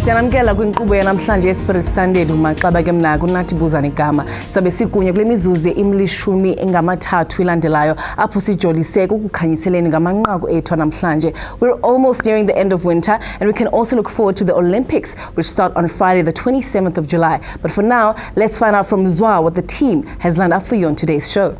Siyanamkela kwinkqubo yanamhlanje Spirit Sunday dumaxaba ke mna kunathi buza negama sabe sikunye kule mizuzu imlishumi ngamathathu ilandelayo apho sijolise ukukhanyiseleni ngamanqaku ethu namhlanje. We're almost nearing the end of winter and we can also look forward to the Olympics which start on Friday the 27th of July. But for now, let's find out from Zwa what the team has lined up for you on today's show.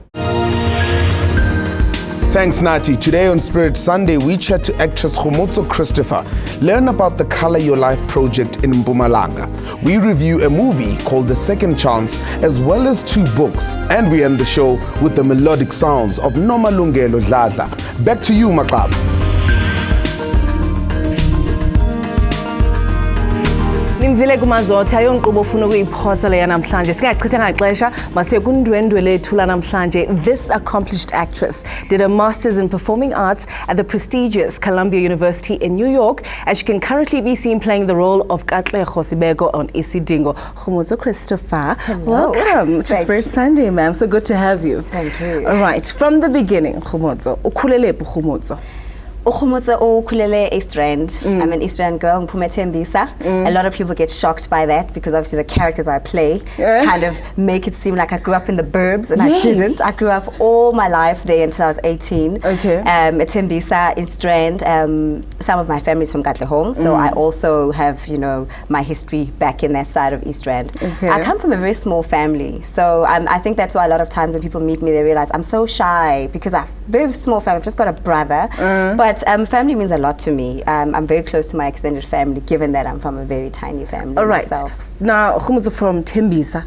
Thanks, Nati. Today on Spirit Sunday, we chat to actress Khomotso Christopher, learn about the Colour Your Life project in Mpumalanga. We review a movie called The Second Chance, as well as 2 books. And we end the show with the melodic sounds of Nomalungelo Dladla. Back to you, Maqab. Nimvile kumazotha yonkqubo ofuna ukuyiphosa leya namhlanje singachithanga ixesha masiye kundwendwe lethu lanamhlanje. This accomplished actress did a master's in performing arts at the prestigious Columbia University in New York, and she can currently be seen playing the role of Katlego Sibeko on Isidingo. Khomotso Christopher, welcome to Spirit Sunday, ma'am. So good to have you. Thank you. All right, from the beginning, Khomotso, ukhulelepo Khomotso? Ukhumotso ukhulele East Rand. I'm an East Rand girl, Tembisa. A lot of people get shocked by that because obviously the characters I play kind of make it seem like I grew up in the burbs, and I didn't. I grew up all my life there until I was 18. Okay. Tembisa, East Rand. Some of my family's from Katlehong, so I also have, you know, my history back in that side of East Rand. Okay. I come from a very small family, so I think that's why a lot of times when people meet me, they realize I'm so shy because I have a very small family. I've just got a brother, but family means a lot to me. I'm very close to my extended family, given that I'm from a very tiny family. All right. Myself. Now, Khomotso, from Tembisa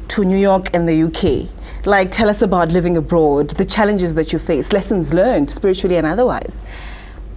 to New York and the UK. Like, tell us about living abroad, the challenges that you face, lessons learned, spiritually and otherwise.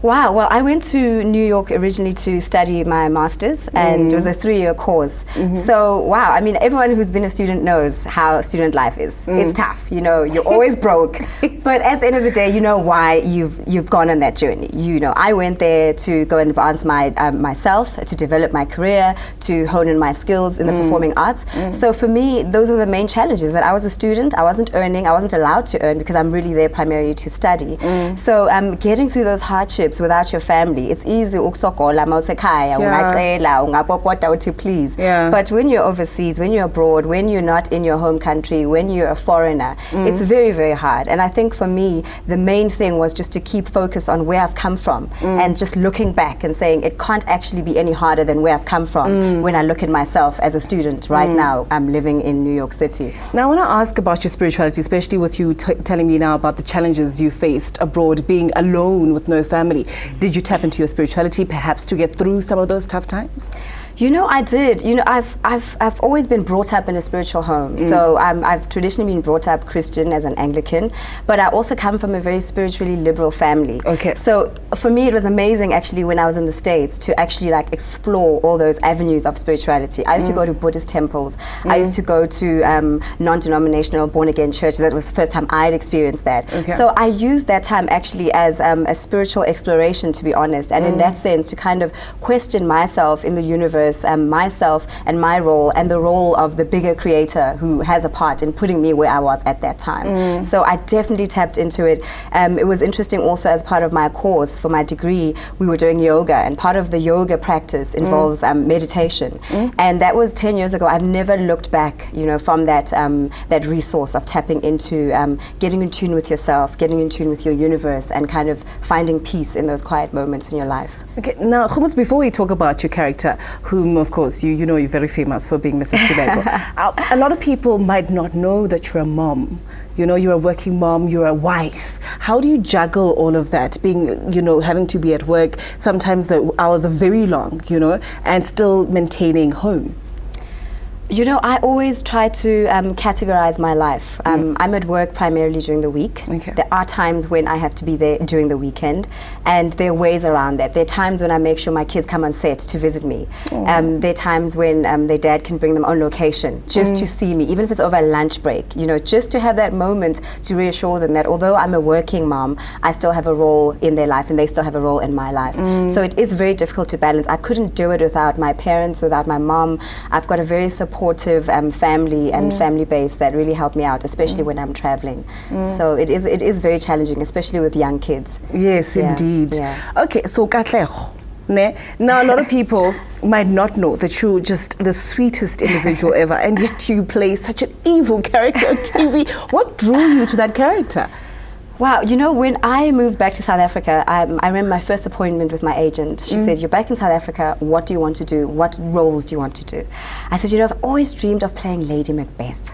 Wow, well, I went to New York originally to study my master's, and it was a 3-year course. So, wow, I mean, everyone who's been a student knows how student life is. It's tough, you know, you're always broke. But at the end of the day, you know why you've gone on that journey. You know, I went there to go and advance myself, to develop my career, to hone in my skills in the performing arts. So for me, those were the main challenges, that I was a student, I wasn't earning, I wasn't allowed to earn because I'm really there primarily to study. So getting through those hardships without your family, it's easy ukusokola mawusekhaya ungacela ungakokota uthi please. But when you're overseas, when you're abroad, when you're not in your home country, when you're a foreigner, it's very, very hard. And I think for me, the main thing was just to keep focus on where I've come from and just looking back and saying it can't actually be any harder than where I've come from when I look at myself as a student right now. I'm living in New York City. Now I want to ask about your spirituality, especially with you telling me now about the challenges you faced abroad, being alone with no family. Did you tap into your spirituality perhaps to get through some of those tough times? You know, I did. You know, I've always been brought up in a spiritual home. So I've traditionally been brought up Christian as an Anglican, but I also come from a very spiritually liberal family. Okay. So for me, it was amazing actually when I was in the States to actually like explore all those avenues of spirituality. I used to go to Buddhist temples. I used to go to non-denominational born-again churches. That was the first time I'd experienced that. Okay. So I used that time actually as a spiritual exploration, to be honest, and in that sense to kind of question myself in the universe, myself and my role, and the role of the bigger creator who has a part in putting me where I was at that time. So I definitely tapped into it. It was interesting also, as part of my course for my degree, we were doing yoga, and part of the yoga practice involves meditation. And that was 10 years ago. I've never looked back, you know, from that that resource of tapping into getting in tune with yourself, getting in tune with your universe, and kind of finding peace in those quiet moments in your life. Okay, now Khomotso, before we talk about your character, whom of course you know you're very famous for being Mrs. Sibeko, a lot of people might not know that you're a mom. You know, you're a working mom, you're a wife. How do you juggle all of that, being, you know, having to be at work, sometimes the hours are very long, you know, and still maintaining home? You know, I always try to categorize my life. I'm at work primarily during the week. Okay. There are times when I have to be there during the weekend, and there are ways around that. There are times when I make sure my kids come on set to visit me. There are times when their dad can bring them on location just to see me, even if it's over a lunch break, you know, just to have that moment to reassure them that although I'm a working mom, I still have a role in their life and they still have a role in my life. So it is very difficult to balance. I couldn't do it without my parents, without my mom. I've got a very supportive family and family base that really help me out, especially when I'm traveling. So it is very challenging, especially with young kids. Yes, indeed. Yeah. Okay, so Katlego, Ne? Now, a lot of people might not know that you're just the sweetest individual ever, and yet you play such an evil character on TV. What drew you to that character? Wow, you know, when I moved back to South Africa, I remember my first appointment with my agent. She said, you're back in South Africa, what do you want to do? What roles do you want to do? I said, you know, I've always dreamed of playing Lady Macbeth.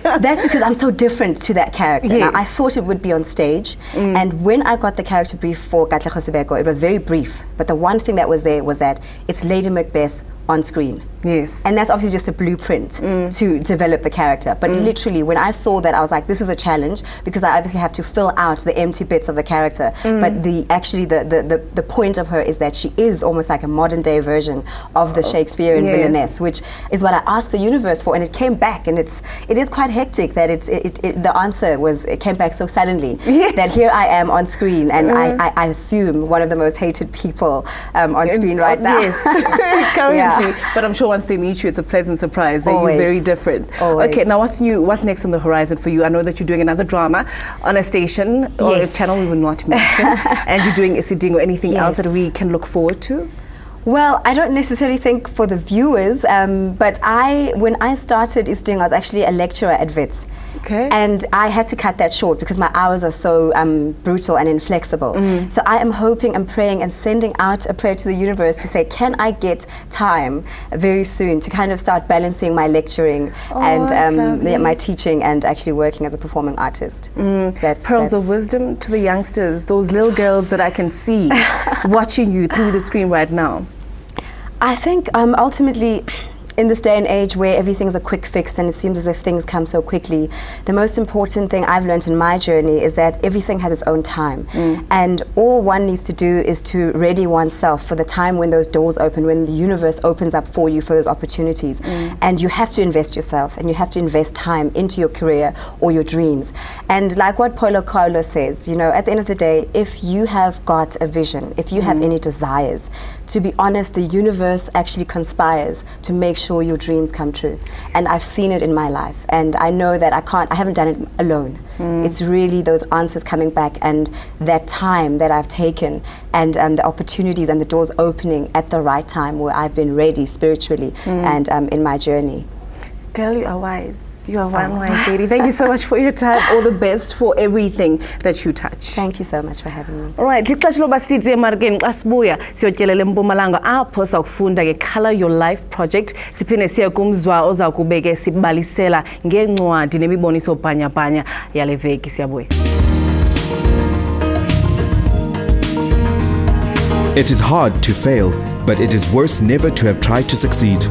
That's because I'm so different to that character. Yes. Now, I thought it would be on stage, and when I got the character brief for Katlego Sebeko, it was very brief, but the one thing that was there was that it's Lady Macbeth on screen. Yes. And that's obviously just a blueprint to develop the character. But literally, when I saw that, I was like, this is a challenge, because I obviously have to fill out the empty bits of the character. But the point of her is that she is almost like a modern day version of the Shakespearean villainess, which is what I asked the universe for, and it came back. And it is quite hectic that the answer came back so suddenly, that here I am on screen, and I assume one of the most hated people on screen right now. Yes, currently. But I'm sure once they meet you, it's a pleasant surprise. You're very different. Always. Okay, now what's new? What's next on the horizon for you? I know that you're doing another drama on a station or a channel we will not mention, and you're doing Isidingo or anything else that we can look forward to? Well, I don't necessarily think for the viewers, but when I started Isidingo, I was actually a lecturer at WITS. Okay. And I had to cut that short because my hours are so brutal and inflexible. So I am hoping and praying and sending out a prayer to the universe to say, can I get time very soon to kind of start balancing my lecturing and my teaching and actually working as a performing artist. Pearls of wisdom to the youngsters, those little girls that I can see watching you through the screen right now. I think ultimately, in this day and age where everything's a quick fix and it seems as if things come so quickly, the most important thing I've learned in my journey is that everything has its own time. And all one needs to do is to ready oneself for the time when those doors open, when the universe opens up for you for those opportunities. And you have to invest yourself and you have to invest time into your career or your dreams. And like what Paulo Coelho says, you know, at the end of the day, if you have got a vision, if you have any desires, to be honest, the universe actually conspires to make sure your dreams come true. And I've seen it in my life, and I know that I haven't done it alone. It's really those answers coming back and that time that I've taken and the opportunities and the doors opening at the right time where I've been ready spiritually and in my journey. Girl, you are wise. You are one wise lady. Thank you so much for your time. All the best for everything that you touch. Thank you so much for having me. All right, lixesha loba sidze emarikeni xa sibuya siyotyelela eMpumalanga apho sakufunda nge-Colour Your Life project. Siphinde siye kumzwa oza kubeke sibalisela ngeencwadi nemiboniso bhanyabhanya yale veki. Siyabuya. It is hard to fail, but it is worse never to have tried to succeed.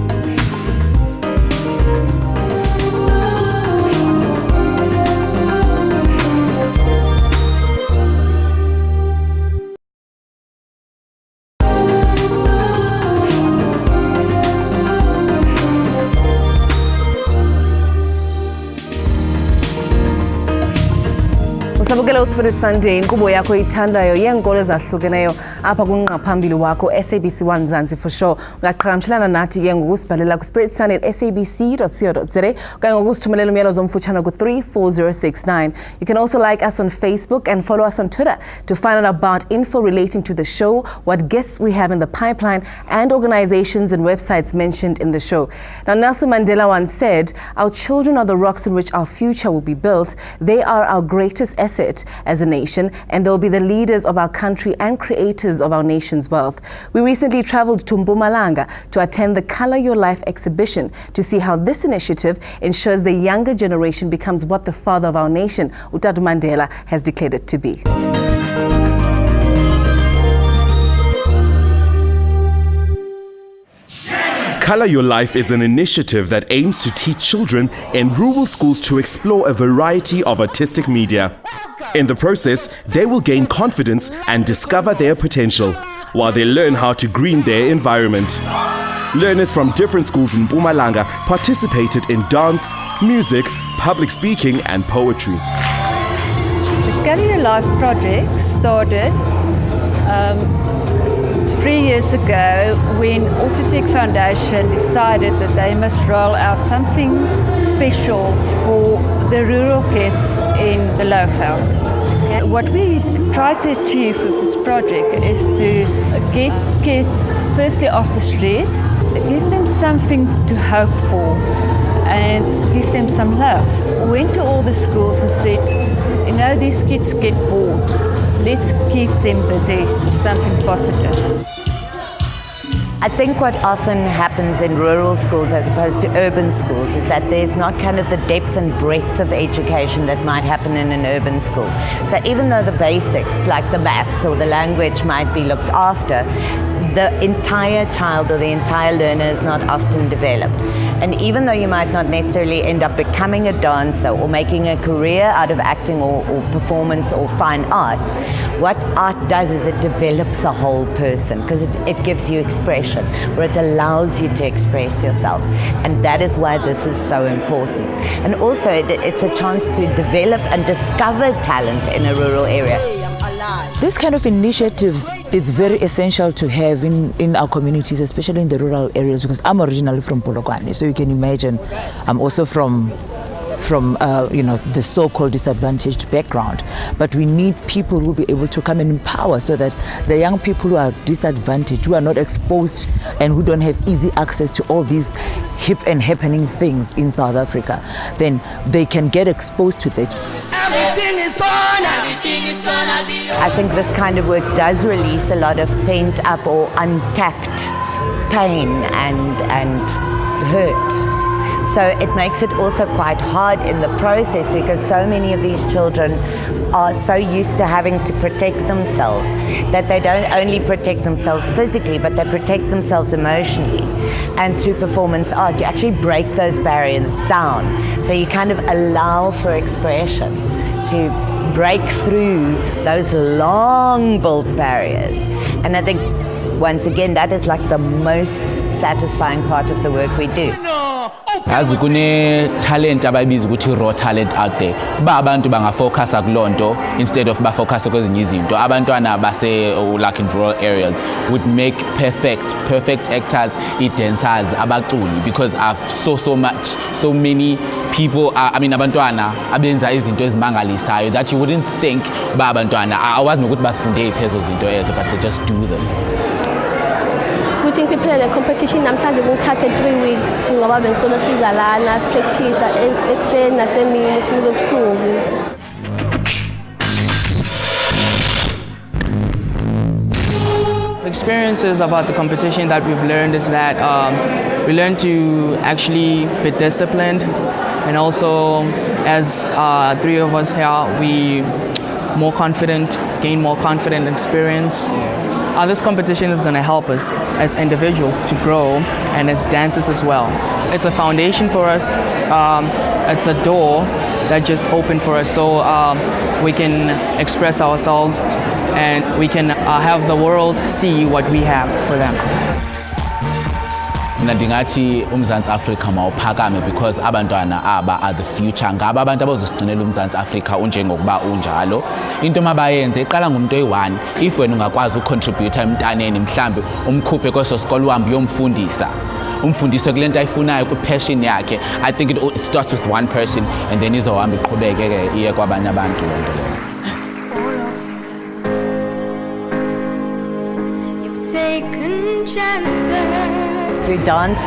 Sabukela uSpirit Sunday inkqubo yakho ithandayo yeenkolo ezahlukeneyo apha kunqaphambili wakho SABC1 Mzansi for sure. Ungaqhagamshelana nathi ke ngokusibhalela ku spiritsunday@sabc.co.za okanye ngokusithumelela umyalezo omfutshane ku34069. You can also like us on Facebook and follow us on Twitter to find out about info relating to the show, what guests we have in the pipeline, and organizations and websites mentioned in the show. Now, Nelson Mandela once said, "Our children are the rocks on which our future will be built. They are our greatest asset as a nation, and they'll be the leaders of our country and creators of our nation's wealth." We recently traveled to Mpumalanga to attend the Colour Your Life exhibition to see how this initiative ensures the younger generation becomes what the father of our nation, Utatu Mandela, has declared it to be. Colour Your Life is an initiative that aims to teach children in rural schools to explore a variety of artistic media. In the process, they will gain confidence and discover their potential, while they learn how to green their environment. Learners from different schools in Mpumalanga participated in dance, music, public speaking and poetry. The Colour Your Life project started 3 years ago when Autotech Foundation decided that they must roll out something special for the rural kids in the Lowveld. what we try to achieve with this project is to get kids firstly off the streets, give them something to hope for and give them some love. We went to all the schools and said, you know, these kids get bored. Let's keep them busy with something positive. I think what often happens in rural schools as opposed to urban schools is that there's not kind of the depth and breadth of education that might happen in an urban school. So even though the basics like the maths or the language might be looked after, the entire child or the entire learner is not often developed. And even though you might not necessarily end up becoming a dancer or making a career out of acting or performance or fine art, what art does is it develops a whole person because it gives you expression, or it allows you to express yourself. And that is why this is so important. And also it's a chance to develop and discover talent in a rural area. This kind of initiatives is very essential to have in our communities, especially in the rural areas, because I'm originally from Polokwane, so you can imagine I'm also from the so-called disadvantaged background. But we need people who will be able to come and empower so that the young people who are disadvantaged, who are not exposed and who don't have easy access to all these hip and happening things in South Africa, then they can get exposed to that. Everything is gonna be. I think this kind of work does release a lot of pent up or untapped pain and hurt. So it makes it also quite hard in the process because so many of these children are so used to having to protect themselves that they don't only protect themselves physically, but they protect themselves emotionally. And through performance art, you actually break those barriers down. So you kind of allow for expression to break through those long built barriers. And I think, once again, that is like the most satisfying part of the work we do. As kune talent abayibiza ukuthi raw talent out there, abantu bangafocusa kulonto instead of bafocusa kwezinye izinto. Abantwana base like in rural areas would make perfect actors, dancers, abaculi, because I've so many people, abantwana abenza izinto ezimangalisayo that you wouldn't think abantwana awazi nokuthi basifunde iphezo zinto ezo, but they just do them. Kuthi ngiphelele competition namhlanje ngithathe 3 weeks ngoba bengifuna sizalana sipractice ekseni nasemini simuke ebusuku. The experiences about the competition that we've learned is that we learn to actually be disciplined, and also as 3 of us here, we gain more confident experience. This competition is going to help us as individuals to grow and as dancers as well. It's a foundation for us. It's a door that just opened for us so we can express ourselves and we can have the world see what we have for them. Ndingathi uMzantsi Afrika mawuphakame because abantwana aba are the future. Ngaba abantu abazosigcinela uMzantsi Afrika unjengokuba unjalo. Into mabayenze iqala ngumuntu oyi-1. If wena ungakwazi ucontribute emntaneni mhlambe umkhuphe kweso sikole uhambe uyomfundisa. Umfundise kulento ayifunayo ku-passion yakhe. I think it starts with one person and then izohamba iqhubeke ke iye kwabanye abantu lento leyo. You've taken chances. Through dance,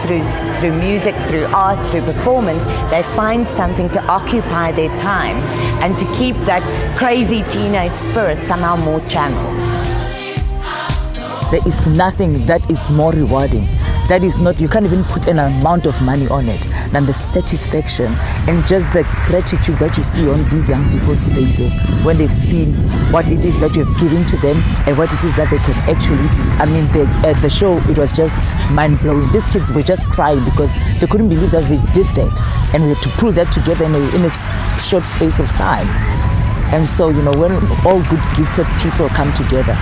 through music, through art, through performance, they find something to occupy their time and to keep that crazy teenage spirit somehow more channeled. There is nothing that is more rewarding. That is not, you can't even put an amount of money on it than the satisfaction and just the gratitude that you see on these young people's faces when they've seen what it is that you have given to them and what it is that they can actually, at the show, it was just mind-blowing. These kids were just crying because they couldn't believe that they did that, and we had to pull that together in a short space of time. And so, when all good gifted people come together,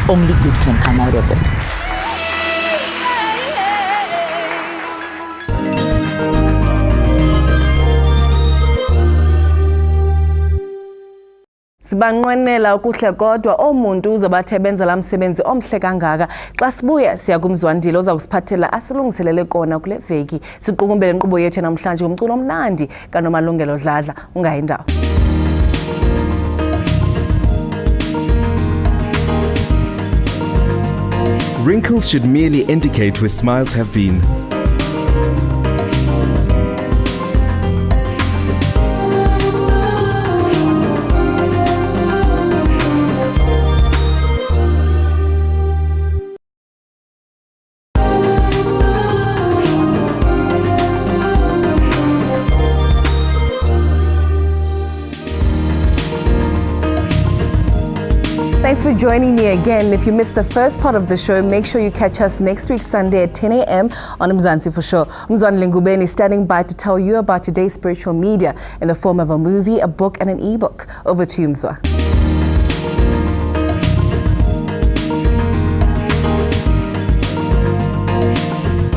only good can come out of it. Sibanqwenela ukuhle kodwa omuntu uzobathebenza la msebenzi omhle kangaka. Xa sibuya siya kumzwandile oza kusiphathela asilungiselele kona kule veki. Siqukumbele inkqubo yethu namhlanje ngomculo omnandi kaNomalungelo Dladla. Ungayindawo. Wrinkles should merely indicate where smiles have been. Thanks for joining me again. If you missed the first part of the show, make sure you catch us next week Sunday at 10 a.m. on Mzansi for sure. Mzwan Lengubeni is standing by to tell you about today's spiritual media in the form of a movie, a book, and an ebook. Over to you, Mzwa.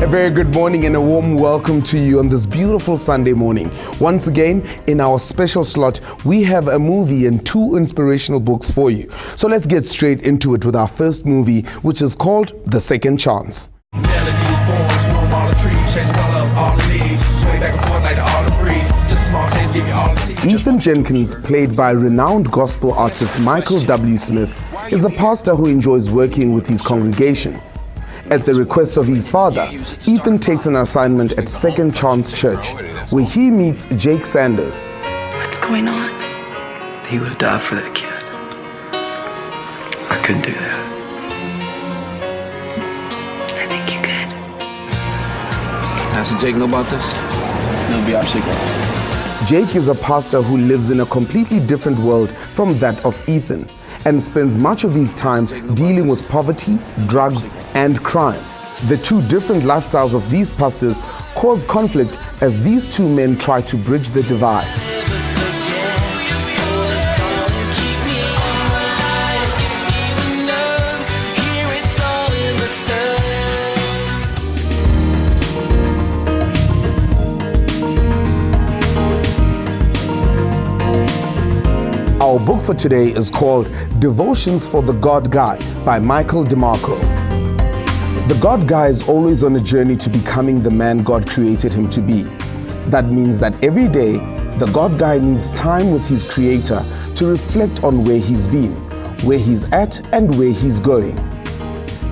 A very good morning and a warm welcome to you on this beautiful Sunday morning. Once again, in our special slot, we have a movie and two inspirational books for you. So let's get straight into it with our first movie, which is called The Second Chance. Ethan Jenkins, played by renowned gospel artist Michael W. Smith, is a pastor who enjoys working with his congregation. At the request of his father, Ethan takes an assignment at Second Chance Church, where he meets Jake Sanders. What's going on? He would have died for that kid. I couldn't do that. I think you could. Pastor Jake know about this? He'll be our secret. Jake is a pastor who lives in a completely different world from that of Ethan, and spends much of his time dealing with poverty, drugs, and crime. The two different lifestyles of these pastors cause conflict as these two men try to bridge the divide. Our book for today is called Devotions for the God Guy by Michael DeMarco. The God Guy is always on a journey to becoming the man God created him to be. That means that every day, the God Guy needs time with his Creator to reflect on where he's been, where he's at, and where he's going.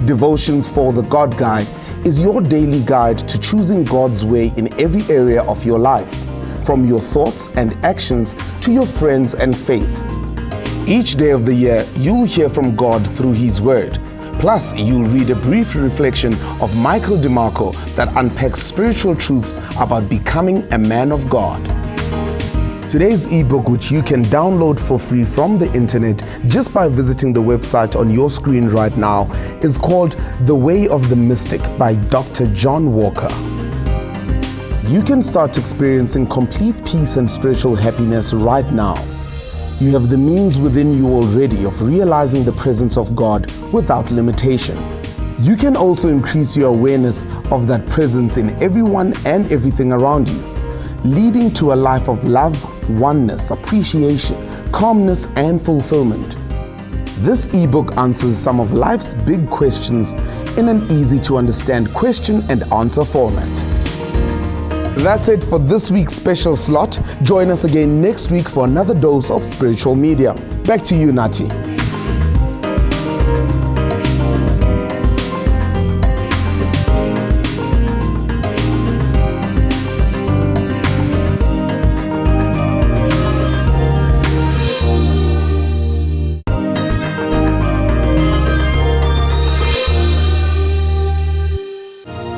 Devotions for the God Guy is your daily guide to choosing God's way in every area of your life, from your thoughts and actions to your friends and faith. Each day of the year, you'll hear from God through His Word. Plus, you'll read a brief reflection of Michael DeMarco that unpacks spiritual truths about becoming a man of God. Today's ebook, which you can download for free from the internet just by visiting the website on your screen right now, is called The Way of the Mystic by Dr. John Walker. You can start experiencing complete peace and spiritual happiness right now. You have the means within you already of realizing the presence of God without limitation. You can also increase your awareness of that presence in everyone and everything around you, leading to a life of love, oneness, appreciation, calmness, and fulfillment. This ebook answers some of life's big questions in an easy-to-understand question and answer format. That's it for this week's special slot. Join us again next week for another dose of spiritual media. Back to you, Nati.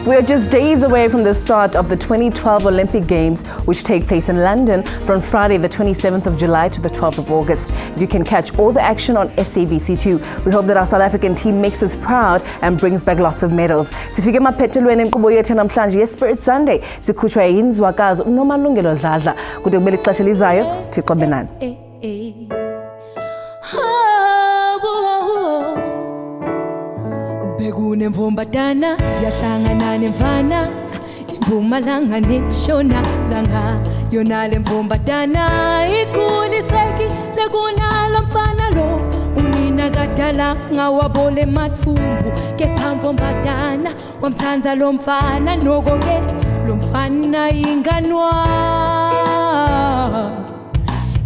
We are just days away from the start of the 2012 Olympic Games, which take place in London from Friday the 27th of July to the 12th of August. You can catch all the action on SABC2. We hope that our South African team makes us proud and brings back lots of medals. Sifike maphethelweni enkqubo yethu namhlanje ye-Spirit Sunday sikhutshwa yinzwakazi uNomalungelo Dladla. Kude kubele ixesha elizayo, Thixo abe nani. Kunemvombatana yahlangana nemfana impumalanga neshona langa yona lemvombatana ikuliseki lekunala mfana lo unina kadala ngawabole matfumbu kepha mvombatana wamthanza lo mfana noko ke lo mfana inganwa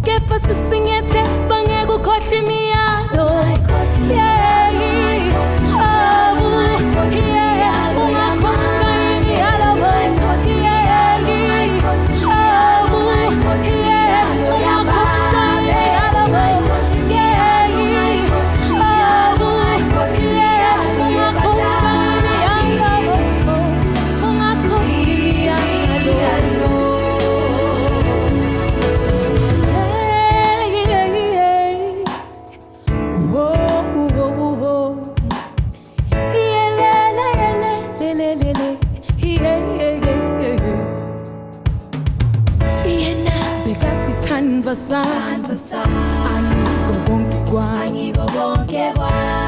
kepha sisingethe bangekukhohle imiyalo yeah.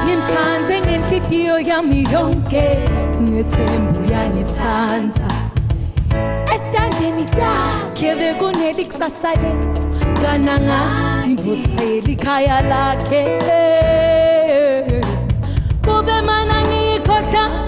ngimthande ngenhliziyo yami yonke ngethembu yangithanda etandeni takhe bekunelikusasa lethu kananga ndivuthayela ikhaya lakhe kube mana ngikhohlwa